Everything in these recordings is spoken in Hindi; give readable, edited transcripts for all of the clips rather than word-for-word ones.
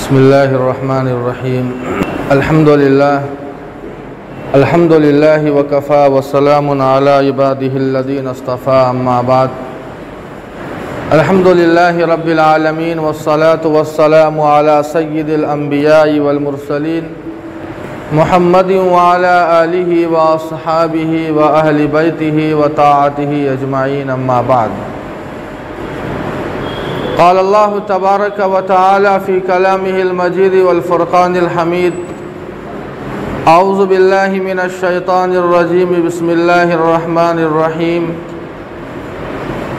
बिस्मिल्लाहिर्रहमानिर्रहीम। अल्हम्दुलिल्लाह वकफ़ा वस्सलामुन अला इबादिहिल्लज़ीना इस्तफ़ा, अम्मा बाद। अल्हम्दुलिल्लाहि रब्बिल आलमीन वस्सलातु वस्सलामु अला सय्यिदिल अंबियाइ वल मुरसलीन मुहम्मदिन व अला आलिहि व अस्हाबिहि व अहलि बैतिहि व ताअतिहि अजमाइन, अम्मा बाद। क़ाल अल्लाहु तबारक व तआला फ़ी कलामिहिल मजीद वल फ़ुरक़ानिल हमीद। औज़ु बिल्लाहि मिनश शैतानिर रजीम। बिस्मिल्लाहिर रहमानिर रहीम।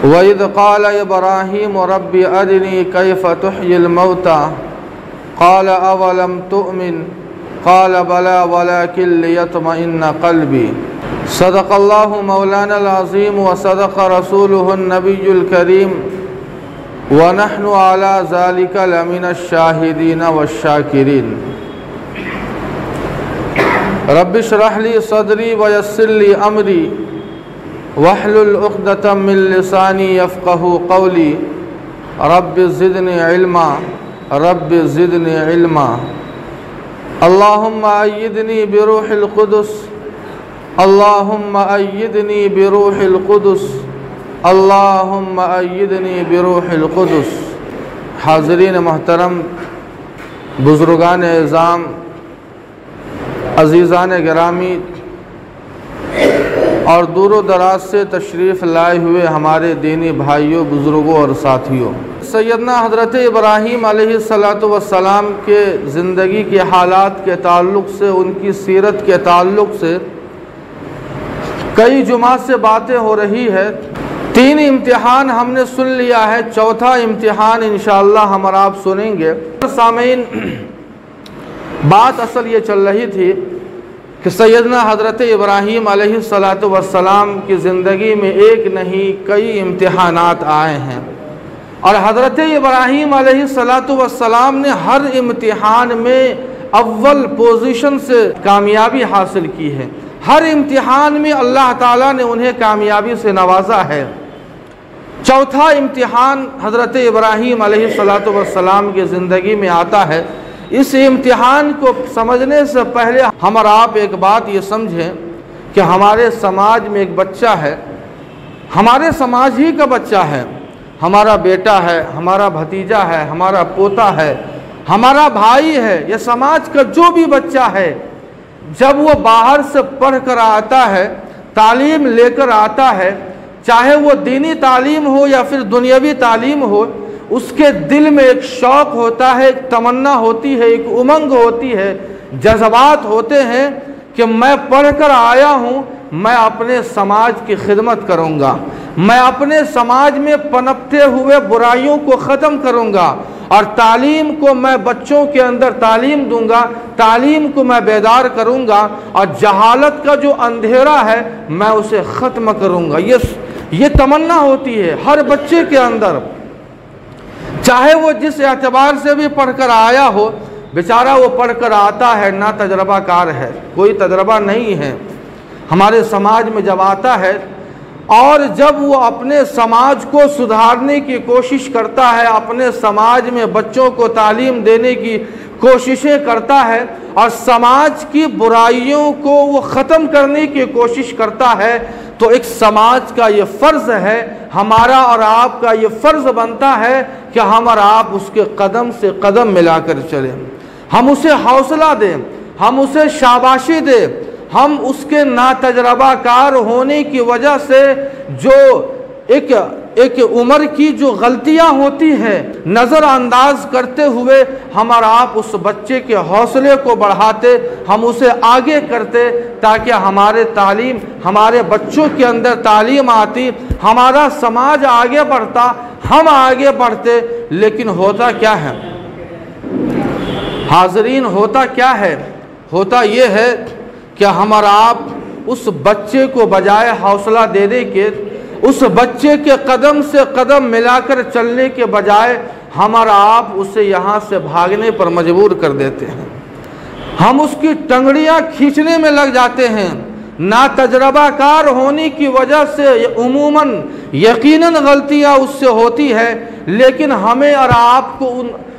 व इज़ क़ाल इब्राहीम रब्बि अरिनी कैफ़ तुह्यिल मौता क़ाल अवलम तुअमिन क़ाल बला वलाकिन लियत्मइन्न क़ल्बी। सदक़ल्लाहु मौलानल अज़ीम व सदक़ रसूलुहुन नबियुल करीम व नहनु अला ज़ालिका लमिनश शाहिदीन वश्शाकिरीन। रब्बि इश्रह ली सदरी व यस्सिर ली अमरी वहलुल उक़दतम मिन लिसानी यफ़क़हू क़ौली। Rabbi ज़िदनी इल्मा, rabbi ज़िदनी इल्मा। अल्लाहुम्मा अय्यिदनी बिरूहिल क़ुदुस, अल्लाहुम्मा अय्यिदनी बिरूहिल क़ुदुस, अल्लाहुम्मा अय्यिदनी बिरूहिल क़ुदुस। हाज़रीन मोहतरम, बुज़ुर्गान एज़ाम, अज़ीज़ान गिरामी और दूर दराज से तशरीफ़ लाए हुए हमारे दीनी भाइयों, बुज़ुर्गों और साथियों, सैयदना हज़रत इब्राहीम अलैहिस्सलातु वस्सलाम के ज़िंदगी के हालात के ताल्लुक़ से, उनकी सीरत के ताल्लुक़ से कई जुमा से बातें हो रही है। 3 इम्तिहान हमने सुन लिया है, चौथा इम्तिहान इंशाअल्लाह हम और आप सुनेंगे। सामीन, बात असल ये चल रही थी कि सैयदना हज़रत इब्राहीम अलैहिस्सलातु वस्सलाम की ज़िंदगी में एक नहीं कई इम्तिहानात आए हैं और हज़रत इब्राहीम अलैहिस्सलातु वस्सलाम ने हर इम्तिहान में अव्वल पोजीशन से कामयाबी हासिल की है। हर इम्तिहान में अल्लाह ताला ने उन्हें कामयाबी से नवाजा है। चौथा इम्तिहान हज़रत इब्राहीम अलैहिस्सलातु वस्सलाम की ज़िंदगी में आता है। इस इम्तिहान को समझने से पहले हम और आप एक बात ये समझें कि हमारे समाज में एक बच्चा है, हमारे समाज ही का बच्चा है, हमारा बेटा है, हमारा भतीजा है, हमारा पोता है, हमारा भाई है, यह समाज का जो भी बच्चा है, जब वो बाहर से पढ़ कर आता है, तालीम लेकर आता है, चाहे वो दीनी तालीम हो या फिर दुनियावी तालीम हो, उसके दिल में एक शौक़ होता है, एक तमन्ना होती है, एक उमंग होती है, जज्बात होते हैं कि मैं पढ़ कर आया हूँ, मैं अपने समाज की खिदमत करूँगा, मैं अपने समाज में पनपते हुए बुराइयों को ख़त्म करूँगा और तालीम को मैं बच्चों के अंदर तालीम दूँगा, तालीम को मैं बेदार करूँगा और जहालत का जो अंधेरा है मैं उसे ख़त्म करूँगा। ये तमन्ना होती है हर बच्चे के अंदर, चाहे वो जिस एतबार से भी पढ़कर आया हो। बेचारा वो पढ़कर आता है ना तजर्बाकार है, कोई तजर्बा नहीं है हमारे समाज में जब आता है और जब वो अपने समाज को सुधारने की कोशिश करता है, अपने समाज में बच्चों को तालीम देने की कोशिशें करता है और समाज की बुराइयों को वो ख़त्म करने की कोशिश करता है, तो एक समाज का ये फ़र्ज़ है, हमारा और आपका ये फ़र्ज़ बनता है कि हम और आप उसके कदम से कदम मिलाकर चलें, हम उसे हौसला दें, हम उसे शाबाशी दें, हम उसके नातजर्बाकार होने की वजह से जो एक उम्र की जो गलतियां होती हैं नज़रअंदाज करते हुए हम और आप उस बच्चे के हौसले को बढ़ाते, हम उसे आगे करते ताकि हमारे बच्चों के अंदर तालीम आती, हमारा समाज आगे बढ़ता, हम आगे बढ़ते। लेकिन होता क्या है हाज़रीन, होता क्या है? होता ये है कि हम और आप उस बच्चे को बजाय हौसला देने के, उस बच्चे के कदम से कदम मिलाकर चलने के बजाय हम और आप उसे यहाँ से भागने पर मजबूर कर देते हैं। हम उसकी टंगड़ियाँ खींचने में लग जाते हैं। ना तजर्बाकार होने की वजह से उमूमन यकीनन गलतियाँ उससे होती है, लेकिन हमें और आपको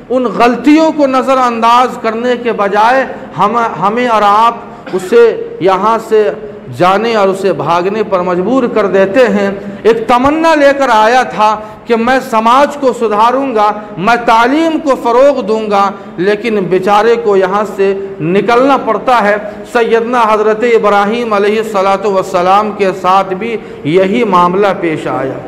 उन गलतियों को नज़रअंदाज करने के बजाय हमें और आप उसे यहाँ से जाने और उसे भागने पर मजबूर कर देते हैं। एक तमन्ना लेकर आया था कि मैं समाज को सुधारूंगा, मैं तालीम को फ़रोग़ दूंगा, लेकिन बेचारे को यहाँ से निकलना पड़ता है। सैयदना हज़रत इब्राहीम अलैहिस्सलातु वस्सलाम के साथ भी यही मामला पेश आया।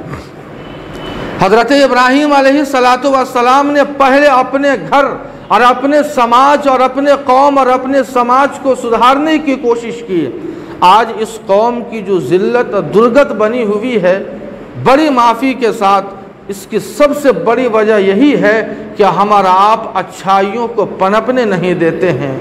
हज़रत इब्राहीम अलैहिस्सलातु वस्सलाम ने पहले अपने घर और अपने समाज और अपने कौम और अपने समाज को सुधारने की कोशिश की। आज इस कौम की जो ज़िल्लत और दुर्गत बनी हुई है, बड़ी माफ़ी के साथ इसकी सबसे बड़ी वजह यही है कि हमारा आप अच्छाइयों को पनपने नहीं देते हैं,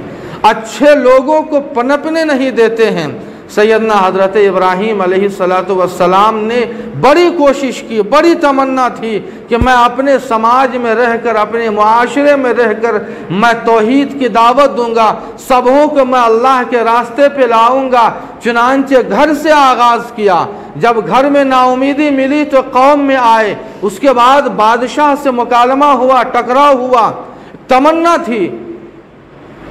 अच्छे लोगों को पनपने नहीं देते हैं। सैयदना हज़रत इब्राहीम अलैहिस्सलातु वस्सलाम ने बड़ी कोशिश की, बड़ी तमन्ना थी कि मैं अपने समाज में रहकर, अपने मुआशरे में रहकर मैं तौहीद की दावत दूंगा, सबों को मैं अल्लाह के रास्ते पे लाऊंगा। चुनांचे घर से आगाज़ किया। जब घर में नाउमीदी मिली तो कौम में आए, उसके बाद बादशाह से मुकालमा हुआ, टकराव हुआ। तमन्ना थी,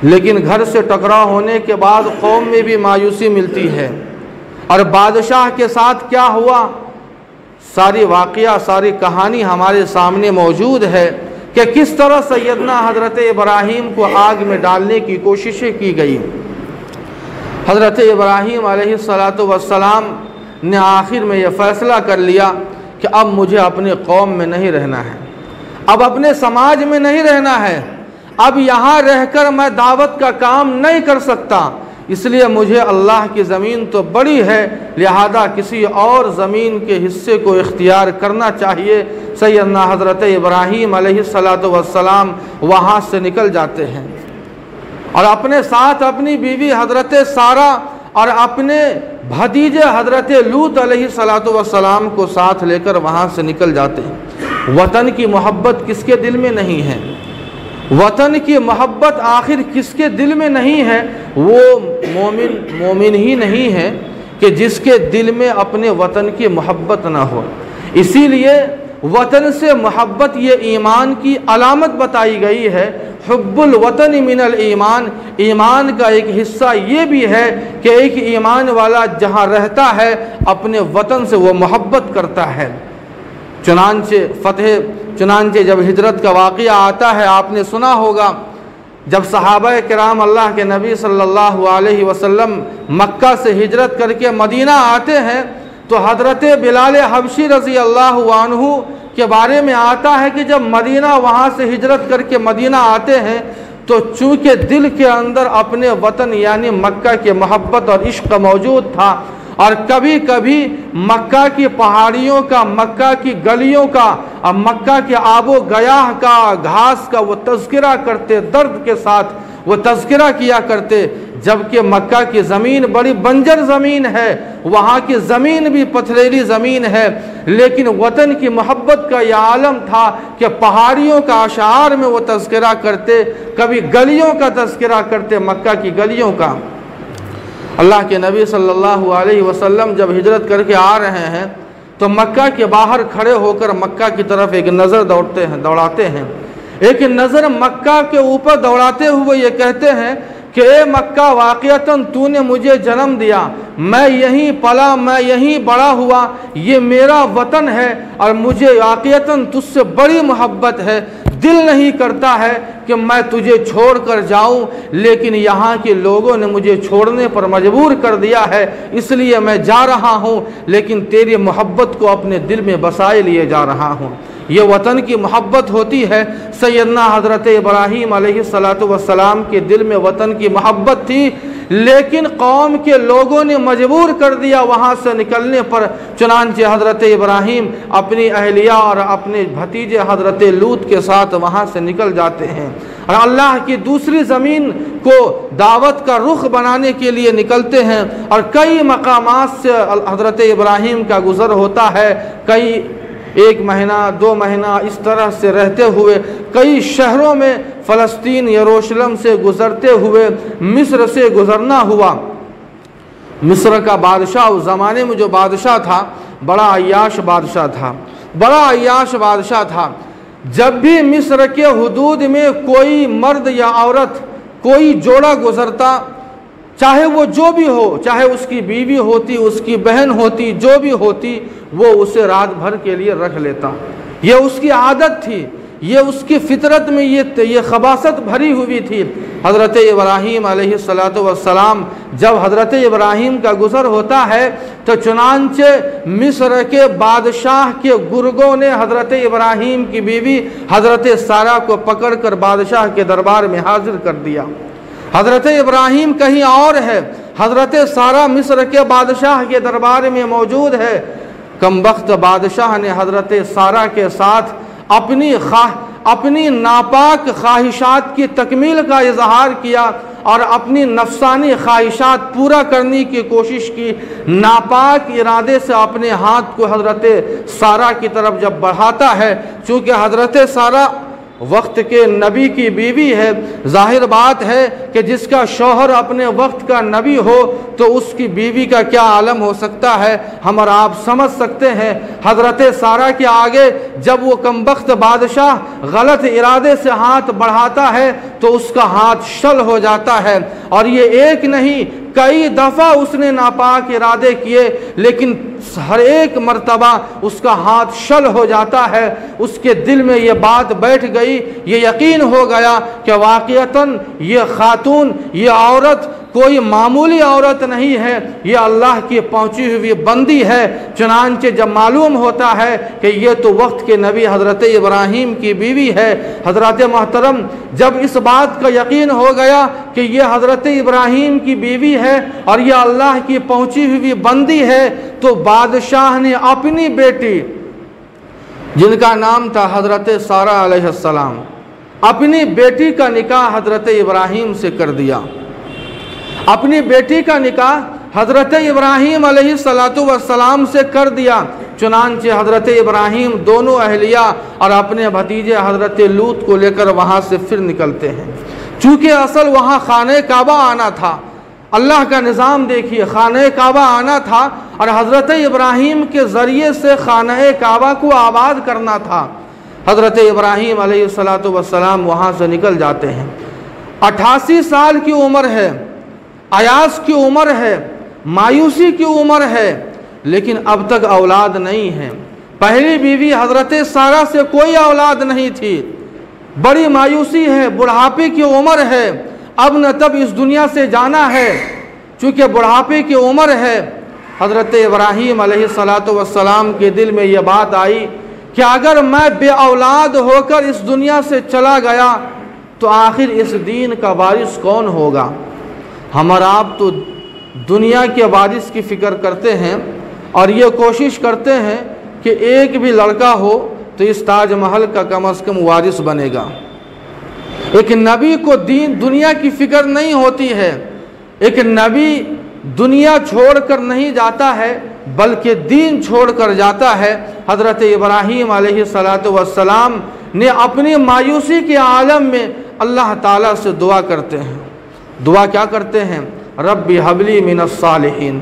लेकिन घर से टकराव होने के बाद कौम में भी मायूसी मिलती है। और बादशाह के साथ क्या हुआ, सारी वाक़या, सारी कहानी हमारे सामने मौजूद है कि किस तरह सैयदना हज़रत इब्राहीम को आग में डालने की कोशिशें की गई। हज़रत इब्राहीम अलैहिस्सलातु वस्सलाम ने आखिर में यह फ़ैसला कर लिया कि अब मुझे अपने कौम में नहीं रहना है, अब अपने समाज में नहीं रहना है, अब यहाँ रहकर मैं दावत का काम नहीं कर सकता, इसलिए मुझे अल्लाह की ज़मीन तो बड़ी है, लिहाजा किसी और ज़मीन के हिस्से को इख्तियार करना चाहिए। सैयदना हज़रत इब्राहीम अलैहिस्सलातु वस्सलाम वहाँ से निकल जाते हैं और अपने साथ अपनी बीवी हज़रत सारा और अपने भतीजे हज़रत लूत अलैहिस्सलातु वस्सलाम को साथ लेकर वहाँ से निकल जाते हैं। वतन की मोहब्बत किसके दिल में नहीं है? वतन की मोहब्बत आखिर किसके दिल में नहीं है? वो मोमिन ही नहीं है कि जिसके दिल में अपने वतन की मोहब्बत ना हो। इसीलिए वतन से मोहब्बत ये ईमान की अलामत बताई गई है। हुब्बुल वतन मिनल ईमान, ईमान का एक हिस्सा ये भी है कि एक ईमान वाला जहाँ रहता है अपने वतन से वो मोहब्बत करता है। चुनांचे जब हिजरत का वाक़या आता है, आपने सुना होगा, जब सहाबा किराम अल्लाह के नबी सल्लल्लाहु अलैहि वसल्लम मक्का से हिजरत करके मदीना आते हैं तो हज़रत बिलाल हबशी रज़ी अल्लाहु अन्हु के बारे में आता है कि जब मदीना वहाँ से हिजरत करके मदीना आते हैं तो चूँकि दिल के अंदर अपने वतन यानी मक्का की मोहब्बत और इश्क मौजूद था और कभी कभी मक्का की पहाड़ियों का, मक्का की गलियों का और मक्का के आबो गयाह का, घास का वो तज़किरा करते, दर्द के साथ वो तज़किरा किया करते। जबकि मक्का की ज़मीन बड़ी बंजर ज़मीन है, वहाँ की ज़मीन भी पथरीली ज़मीन है, लेकिन वतन की मोहब्बत का यह आलम था कि पहाड़ियों का अशार में वो तज़किरा करते, कभी गलियों का तज़किरा करते, मक्का की गलियों का। अल्लाह के नबी सल्लल्लाहु अलैहि वसल्लम जब हिजरत करके आ रहे हैं तो मक्का के बाहर खड़े होकर मक्का की तरफ एक नज़र दौड़ाते हैं। एक नज़र मक्का के ऊपर दौड़ाते हुए ये कहते हैं कि ए मक्का, वाक़ियतन तूने मुझे जन्म दिया, मैं यहीं पला, मैं यहीं बड़ा हुआ, ये मेरा वतन है और मुझे वाक़ियतन तुझसे बड़ी मोहब्बत है। दिल नहीं करता है कि मैं तुझे छोड़कर जाऊं, लेकिन यहाँ के लोगों ने मुझे छोड़ने पर मजबूर कर दिया है, इसलिए मैं जा रहा हूँ, लेकिन तेरी मोहब्बत को अपने दिल में बसाए लिए जा रहा हूँ। ये वतन की मोहब्बत होती है। सैयदना हज़रत इब्राहीम अलैहिस्सलातु वस्सलाम के दिल में वतन की मोहब्बत थी, लेकिन कौम के लोगों ने मजबूर कर दिया वहाँ से निकलने पर। चुनांचे हज़रत इब्राहीम अपनी अहलिया और अपने भतीजे हज़रत लूत के साथ वहाँ से निकल जाते हैं और अल्लाह की दूसरी ज़मीन को दावत का रुख बनाने के लिए निकलते हैं। और कई मकामात से हज़रत इब्राहीम का गुज़र होता है, कई 1 महीना 2 महीना इस तरह से रहते हुए कई शहरों में फ़लस्तीन यरूशलेम से गुज़रते हुए मिस्र से गुज़रना हुआ। मिस्र का बादशाह उस ज़माने में जो बादशाह था बड़ा अय्याश बादशाह था, बड़ा अय्याश बादशाह था। जब भी मिस्र के हुदूद में कोई मर्द या औरत, कोई जोड़ा गुजरता, चाहे वो जो भी हो, चाहे उसकी बीवी होती, उसकी बहन होती, जो भी होती, वो उसे रात भर के लिए रख लेता। ये उसकी आदत थी, ये उसकी फितरत में ये खबासत भरी हुई थी। हज़रत इब्राहीम अलैहिस्सलातु वस्सलाम, जब हज़रत इब्राहीम का गुज़र होता है तो चुनांचे मिस्र के बादशाह के गुर्गों ने हज़रत इब्राहीम की बीवी हज़रत सारा को पकड़कर बादशाह के दरबार में हाजिर कर दिया। हज़रत इब्राहीम कहीं और है, हज़रत सारा मिस्र के बादशाह के दरबार में मौजूद है। कमबख्त बादशाह ने हज़रत सारा के साथ अपनी नापाक ख्वाहिशात की तकमील का इजहार किया और अपनी नफसानी ख्वाहिशात पूरा करने की कोशिश की। नापाक इरादे से अपने हाथ को हज़रत सारा की तरफ जब बढ़ाता है, चूँकि हज़रत सारा वक्त के नबी की बीवी है, जाहिर बात है कि जिसका शौहर अपने वक्त का नबी हो तो उसकी बीवी का क्या आलम हो सकता है, हम और आप समझ सकते हैं। हज़रत सारा के आगे जब वो कमबख्त बादशाह गलत इरादे से हाथ बढ़ाता है तो उसका हाथ शल हो जाता है। और ये एक नहीं, कई दफ़ा उसने नापाक इरादे किए, लेकिन हर एक मर्तबा उसका हाथ शल हो जाता है। उसके दिल में ये बात बैठ गई, ये यकीन हो गया कि वाक़ियतन ये खातून, ये औरत कोई मामूली औरत नहीं है, ये अल्लाह की पहुँची हुई बंदी है। चुनांचे जब मालूम होता है कि ये तो वक्त के नबी हज़रत इब्राहीम की बीवी है, हज़रत मोहतरम जब इस बात का यकीन हो गया कि ये हज़रत इब्राहीम की बीवी है और ये अल्लाह की पहुँची हुई बंदी है, तो बादशाह ने अपनी बेटी, जिनका नाम था हज़रत सारा अलैहिस्सलाम, अपनी बेटी का निकाह हज़रत इब्राहीम से कर दिया। अपनी बेटी का निकाह हज़रत इब्राहीम अलैहिस्सलातु वस्सलाम से कर दिया। चुनांचे हज़रत इब्राहीम दोनों अहलिया और अपने भतीजे हज़रत लूत को लेकर वहाँ से फिर निकलते हैं। चूँकि असल वहाँ खाने काबा आना था, अल्लाह का निज़ाम देखिए, खाने काबा आना था और हज़रत इब्राहीम के ज़रिए से खाने काबा को आबाद करना था। हज़रत इब्राहीम अलैहिस्सलातु वस्सलाम वहाँ से निकल जाते हैं। 88 साल की उम्र है, अयास की उम्र है, मायूसी की उम्र है, लेकिन अब तक औलाद नहीं है। पहली बीवी हज़रत सारा से कोई औलाद नहीं थी, बड़ी मायूसी है, बुढ़ापे की उम्र है, अब न तब इस दुनिया से जाना है। चूँकि बुढ़ापे की उम्र है, हज़रत इब्राहीम अलैहिस्सलातु वस्सलाम के दिल में ये बात आई कि अगर मैं बे औलाद होकर इस दुनिया से चला गया तो आखिर इस दीन का वारिस कौन होगा। हम और आप तो दुनिया के वारिस की फ़िक्र करते हैं और ये कोशिश करते हैं कि एक भी लड़का हो तो इस ताजमहल का कम से कम वारिस बनेगा। एक नबी को दीन दुनिया की फ़िक्र नहीं होती है। एक नबी दुनिया छोड़कर नहीं जाता है बल्कि दीन छोड़कर जाता है। हज़रत इब्राहीम अलैहिस्सलातु वस्सलाम ने अपनी मायूसी के आलम में अल्लाह ताला से दुआ करते हैं। दुआ क्या करते हैं? रब्बी हबली मिनस सालिहीन,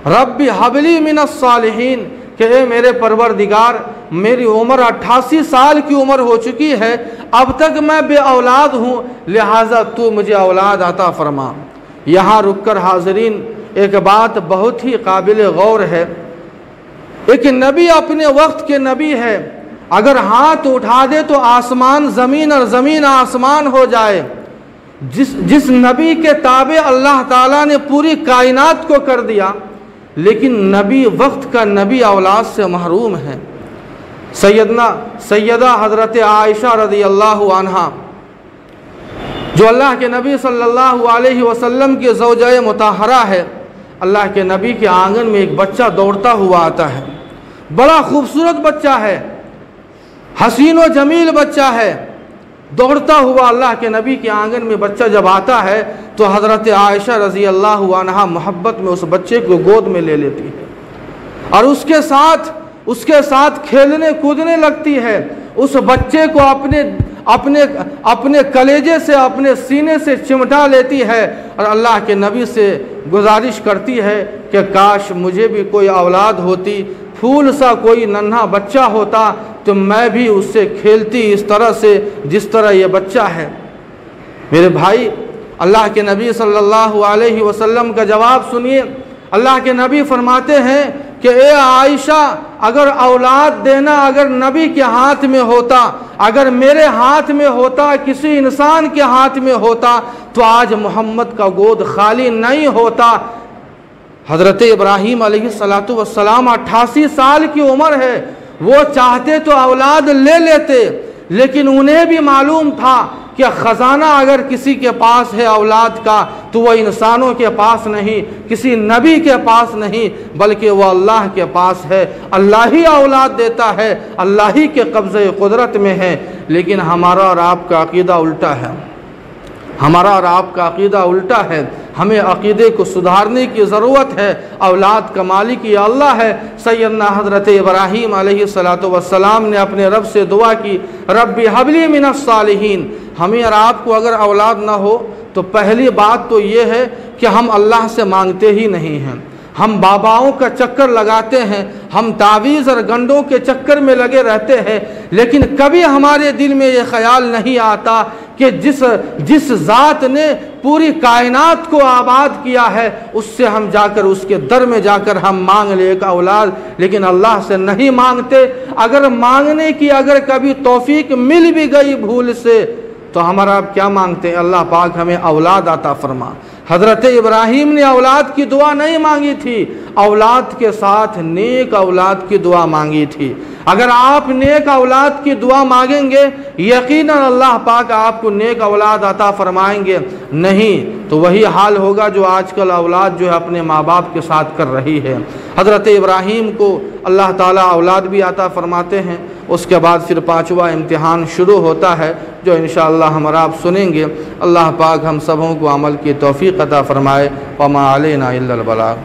रब्बी हबली मिनस सालिहीन, कि ए मेरे परवरदिगार, मेरी उम्र 88 साल की उम्र हो चुकी है, अब तक मैं बे औलाद हूँ, लिहाजा तू मुझे औलाद अता फरमा। यहाँ रुककर हाज़रीन एक बात बहुत ही काबिल गौर है। एक नबी अपने वक्त के नबी है, अगर हाथ उठा दे तो आसमान ज़मीन और ज़मीन आसमान हो जाए। जिस नबी के ताबे अल्लाह ताला ने पूरी कायनात को कर दिया, लेकिन नबी वक्त का नबी औलाद से महरूम है। सैयदा हज़रत आयशा रज़ियल्लाहु अन्हा, जो अल्लाह के नबी सल्लल्लाहु अलैहि वसल्लम की ज़ौजा मुताहरा है, अल्लाह के नबी के आंगन में एक बच्चा दौड़ता हुआ आता है। बड़ा खूबसूरत बच्चा है, हसीन व जमील बच्चा है। दौड़ता हुआ अल्लाह के नबी के आंगन में बच्चा जब आता है तो हज़रत आयशा रज़ियल्लाहु अन्हा मोहब्बत में उस बच्चे को गोद में ले लेती है और उसके साथ खेलने कूदने लगती है। उस बच्चे को अपने कलेजे से, अपने सीने से चिमटा लेती है और अल्लाह के नबी से गुजारिश करती है कि काश मुझे भी कोई औलाद होती, फूल सा कोई नन्हा बच्चा होता तो मैं भी उससे खेलती इस तरह से जिस तरह ये बच्चा है। मेरे भाई, अल्लाह के नबी सल्लल्लाहु अलैहि वसल्लम का जवाब सुनिए। अल्लाह के नबी फरमाते हैं कि ए आयशा, अगर औलाद देना अगर नबी के हाथ में होता, अगर मेरे हाथ में होता, किसी इंसान के हाथ में होता, तो आज मोहम्मद का गोद खाली नहीं होता। हज़रत इब्राहीम अलैहिस्सलातु वस्सलाम 88 साल की उम्र है, वो चाहते तो औलाद ले लेते, लेकिन उन्हें भी मालूम था कि ख़जाना अगर किसी के पास है औलाद का, तो वह इंसानों के पास नहीं, किसी नबी के पास नहीं, बल्कि वह अल्लाह के पास है। अल्लाह ही औलाद देता है, अल्लाह ही के कब्ज़े कुदरत में है। लेकिन हमारा और आपका अक़ीदा उल्टा है, हमारा और आपका अक़ीदा उल्टा है। हमें अक़ीदे को सुधारने की ज़रूरत है। औलाद का मालिक ये अल्लाह है। सैयदना हज़रत इब्राहीम अलैहिस्सलातु वस्सलाम ने अपने रब से दुआ की, रब्बी हबली मिनस सालिहीन। हमें और आपको अगर औलाद ना हो तो पहली बात तो ये है कि हम अल्लाह से मांगते ही नहीं हैं, हम बाबाओं का चक्कर लगाते हैं, हम तावीज़ और गंडों के चक्कर में लगे रहते हैं। लेकिन कभी हमारे दिल में ये ख्याल नहीं आता कि जिस ज़ात ने पूरी कायनात को आबाद किया है, उससे हम जाकर उसके दर में जाकर हम मांग ले एक औलाद। लेकिन अल्लाह से नहीं मांगते। अगर मांगने की अगर कभी तौफीक मिल भी गई भूल से, तो हमारा आप क्या मांगते हैं? अल्लाह पाक हमें औलाद अता फरमा। हज़रत इब्राहीम ने औलाद की दुआ नहीं मांगी थी, औलाद के साथ नेक औलाद की दुआ मांगी थी। अगर आप नेक औलाद की दुआ मांगेंगे, यकीनन अल्लाह पाक आपको नेक औलाद अता फरमाएंगे। नहीं तो वही हाल होगा जो आजकल औलाद जो है अपने माँ बाप के साथ कर रही है। हज़रत इब्राहीम को अल्लाह ताला औलाद भी अता फरमाते हैं। उसके बाद फिर 5वां इम्तिहान शुरू होता है, जो इंशाअल्लाह हम आप सुनेंगे। अल्लाह पाक हम सबों को अमल की तौफ़ीक़ अता फ़रमाए। वमा अलैना इल्लल बलाग।